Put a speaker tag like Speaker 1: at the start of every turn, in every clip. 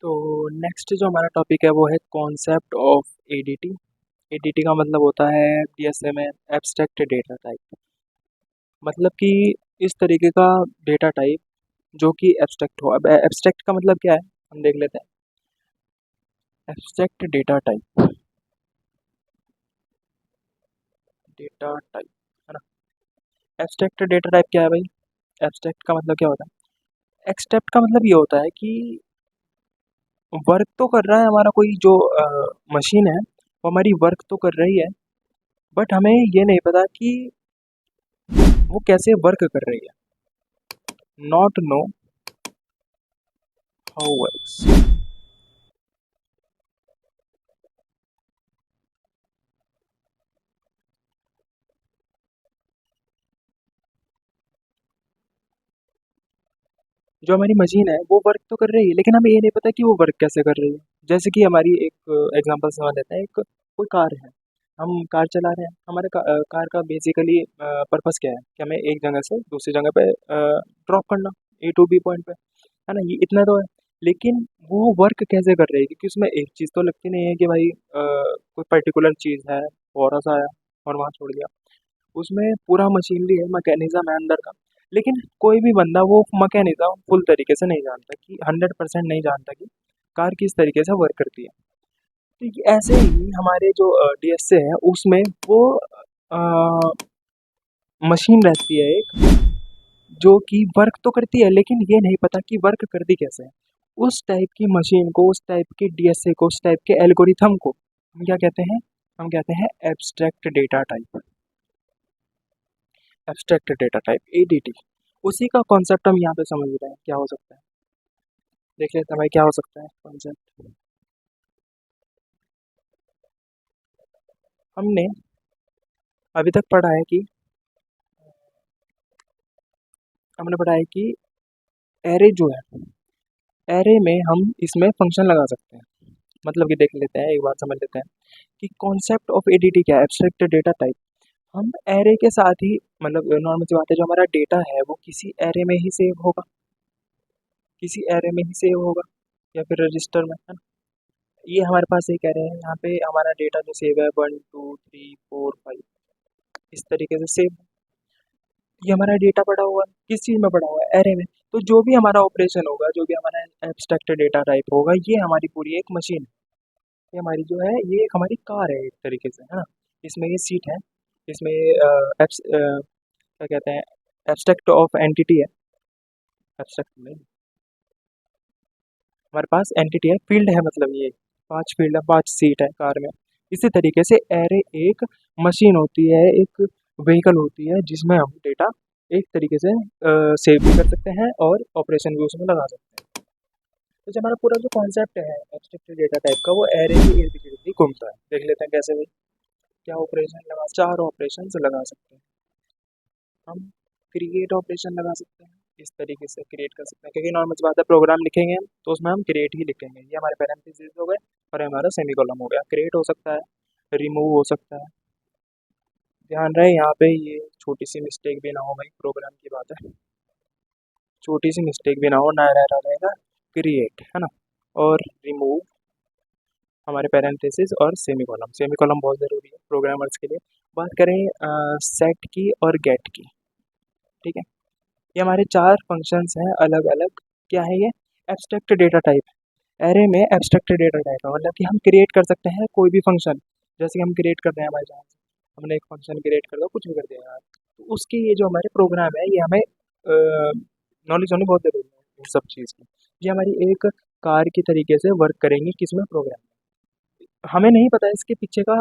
Speaker 1: तो नेक्स्ट जो हमारा टॉपिक है वो है कॉन्सेप्ट ऑफ एडीटी। एडीटी का मतलब होता है डीएसए में एब्स्ट्रैक्ट डेटा टाइप। मतलब कि इस तरीके का डेटा टाइप जो कि एब्स्ट्रैक्ट हो। अब एब्स्ट्रैक्ट का मतलब क्या है हम देख लेते हैं। Abstract data type, data type है ना। एब्स्ट्रैक्ट डेटा टाइप क्या है भाई? एब्स्ट्रैक्ट का मतलब क्या होता है? एक्सट्रैक्ट का मतलब ये होता है कि वर्क तो कर रहा है हमारा कोई जो मशीन है, वो हमारी वर्क तो कर रही है, बट हमें ये नहीं पता कि वो कैसे वर्क कर रही है। Not know how works. जो हमारी मशीन है वो वर्क तो कर रही है, लेकिन हमें ये नहीं पता कि वो वर्क कैसे कर रही है। जैसे कि हमारी एक एग्जांपल समझ लेते हैं। एक कोई कार है, हम कार चला रहे हैं। हमारे कार का बेसिकली पर्पस क्या है कि हमें एक जगह से दूसरी जगह पे ड्रॉप करना, ए टू बी पॉइंट पे, है ना। ये इतना तो है। लेकिन वो वर्क कैसे कर रही है, क्योंकि उसमें एक चीज़ तो लगती नहीं है कि भाई कोई पर्टिकुलर चीज़ है, थोड़ा सा आया और वहाँ छोड़ दिया। उसमें पूरा मशीनरी है, मैकेनिज्म है अंदर का। लेकिन कोई भी बंदा वो मैकेनिज्म फुल तरीके से नहीं जानता, कि 100% नहीं जानता कि कार किस तरीके से वर्क करती है। तो ऐसे ही हमारे जो डीएसए है उसमें वो मशीन रहती है एक, जो कि वर्क तो करती है लेकिन ये नहीं पता कि वर्क करती कैसे है। उस टाइप की मशीन को, उस टाइप के डीएसए को, उस टाइप के एल्गोरिथम को हम क्या कहते हैं? हम कहते हैं abstract data type. Abstract data type ADT. उसी का कॉन्सेप्ट हम यहाँ पे समझ रहे हैं क्या हो सकता है। देख लेते हैं भाई क्या हो सकता है कॉन्सेप्ट। हमने अभी तक पढ़ा है कि हमने पढ़ा है कि एरे जो है, एरे में हम इसमें फंक्शन लगा सकते हैं। मतलब कि देख लेते हैं, एक बार समझ लेते हैं कि कॉन्सेप्ट ऑफ एडीटी क्या है, एब्स्ट्रैक्ट डेटा टाइप। हम एरे के साथ ही, मतलब नॉर्मल सी बात है, जो हमारा डेटा है वो किसी एरे में ही सेव होगा, किसी एरे में ही सेव होगा या फिर रजिस्टर में, है ना। ये हमारे पास एक एरे है, यहाँ पे हमारा डेटा जो सेव है 1 2 3 4 5 इस तरीके से सेव। ये हमारा डेटा पड़ा हुआ है, किस चीज़ में पड़ा हुआ है? एरे में। तो जो भी हमारा ऑपरेशन होगा, जो भी हमारा एब्स्ट्रैक्ट डेटा टाइप होगा, ये हमारी पूरी एक मशीन है। ये हमारी जो है, ये एक हमारी कार है एक तरीके से, है ना। इसमें ये सीट है, इसमें ये क्या कहते हैं, एब्स्ट्रैक्ट ऑफ एंटिटी है। एब्स्ट्रैक्ट में हमारे पास एंटिटी है, फील्ड है, मतलब ये 5 फील्ड है, 5 सीट है कार में। इसी तरीके से एरे एक मशीन होती है, एक व्हीकल होती है, जिसमें हम डेटा एक तरीके से सेव भी कर सकते हैं और ऑपरेशन भी उसमें लगा सकते हैं। तो जो हमारा पूरा जो कॉन्सेप्ट है एब्स्ट्रैक्ट डेटा टाइप का, वो एरे के इर्द गिर्द ही घूमता है। देख लेते हैं कैसे भी क्या ऑपरेशन लगा, 4 ऑपरेशन लगा सकते हैं हम। क्रिएट ऑपरेशन लगा सकते हैं, इस तरीके से क्रिएट कर सकते हैं, क्योंकि नॉर्मल सी बात है, प्रोग्राम लिखेंगे हम तो उसमें हम क्रिएट ही लिखेंगे। ये हमारे पैरेंथेसिस हो गए और ये हमारा सेमीकोलन हो गया। क्रिएट हो सकता है, रिमूव हो सकता है। ध्यान रहे यहाँ पे ये छोटी सी मिस्टेक भी ना हो भाई, प्रोग्राम की बात है, छोटी सी मिस्टेक भी ना हो, ना रह रहेगा क्रिएट, है ना। और रिमूव हमारे पैरेंथेसिस और सेमीकोलन। सेमीकोलन बहुत ज़रूरी है प्रोग्रामर्स के लिए। बात करें सेट की और गेट की, ठीक है। ये हमारे 4 फंक्शंस हैं अलग अलग। क्या है ये? Abstract data type. एरे में एब्स्ट्रैक्ट डेटा टाइप है, मतलब कि हम क्रिएट कर सकते हैं कोई भी फंक्शन। जैसे कि हम क्रिएट कर रहे हैं बाई चांस, हमने एक फंक्शन क्रिएट कर दिया, कुछ भी कर दिया यार, तो उसकी ये जो हमारे प्रोग्राम है, ये हमें नॉलेज होनी बहुत ज़रूरी है इन सब चीज़ की। ये हमारी एक कार की तरीके से वर्क करेंगी किसमें? प्रोग्राम। हमें नहीं पता इसके पीछे का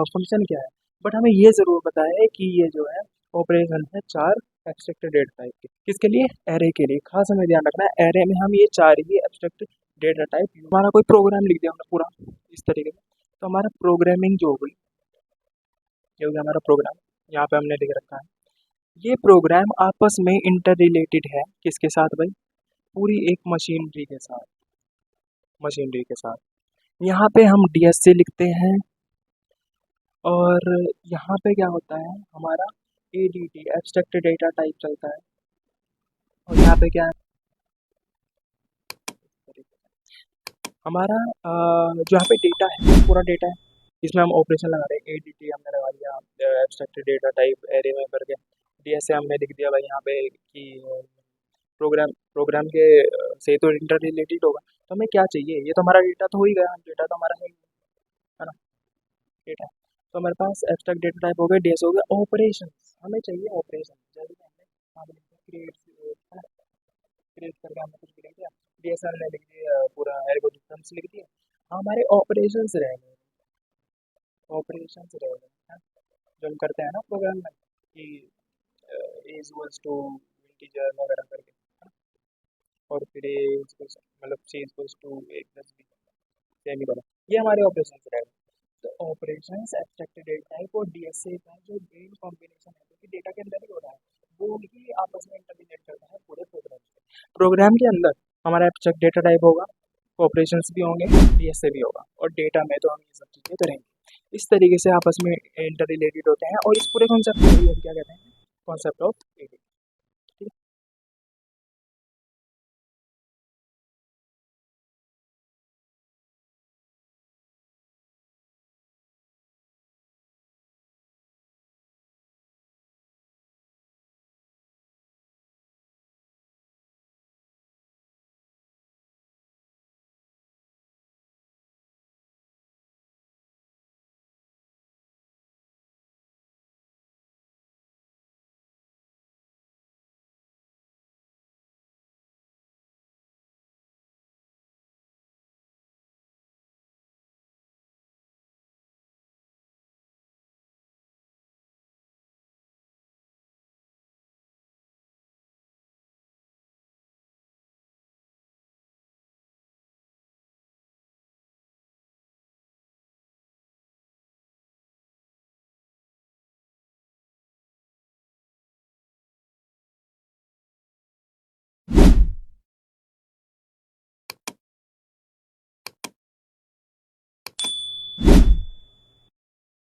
Speaker 1: फंक्शन क्या है, बट हमें ये ज़रूर पता है कि ये जो है ऑपरेशन है 4 एब्स्ट्रैक्ट डेटा टाइप के। किसके लिए? एरे के लिए। खास हमें ध्यान रखना है, एरे में हम ये 4 ही एब्स्ट्रैक्ट डेटा टाइप, हमारा कोई प्रोग्राम लिख दिया हमने पूरा इस तरीके से, तो हमारा प्रोग्रामिंग जो होगी, ये हो गया हमारा प्रोग्राम। यहाँ पे हमने लिख रखा है, ये प्रोग्राम आपस में इंटर रिलेटेड है किसके साथ भाई? पूरी एक मशीनरी के साथ, मशीनरी के साथ। यहाँ पे हम डीएसए लिखते हैं, और यहाँ पे क्या होता है हमारा? एडीटी, एब्स्ट्रैक्ट डेटा टाइप चलता है। और यहाँ पे क्या है? हमारा जो यहाँ पे डेटा है पूरा डेटा है, इसमें हम ऑपरेशन लगा रहे हैं। एडीटी हमने लगा दिया, एब्स्ट्रैक्ट डेटा टाइप एरे में करके, डीएसए हमने लिख दिया भाई यहाँ पे कि प्रोग्राम प्रोग्राम के से तो इंटर रिलेटेड होगा। तो हमें क्या चाहिए, ये तो हमारा डेटा तो हो ही गया, डेटा तो हमारा है ना, डेटा। तो हमारे पास एब्स्ट्रैक्ट डेटा टाइप हो गया, डीएसए हो गया। ऑपरेशन हमें चाहिए, ऑपरेशन जैसे कि हमने यहाँ पे क्रिएट है ना, क्रिएट करके हमने कुछ भी लिख दिया, डीएसए हमने लिख दिया, पूरा एल्गोरिथम्स लिख दिया। हमारे ऑपरेशंस रह गए, ऑपरेशंस रह गए हैं, जो हम करते हैं ना प्रोग्राम में कि ए इक्वल्स टू इंटीजर वगैरह करके, है ना? और फिर ए इक्वल्स मतलब C equals to A plus B semi वाला, ये हमारे ऑपरेशंस रह गए। तो ऑपरेशंस एब्स्ट्रैक्ट डेटा टाइप और डीएसए का जो मेन कॉम्बिनेशन है, क्योंकि डेटा के अंदर ही हो रहा है, वो ही आपस में इंटरलिंक करता है पूरे प्रोग्राम से। प्रोग्राम के अंदर हमारा एब्स्ट्रैक्ट डेटा टाइप होगा, ऑपरेशंस भी होंगे, डीएसए भी होगा, और डेटा में तो हम ये सब चीज़ें करेंगे। इस तरीके से आपस में इंटर रिलेटेड होते हैं, और इस पूरे कॉन्सेप्ट को हम क्या कहते हैं, कॉन्सेप्ट ऑफ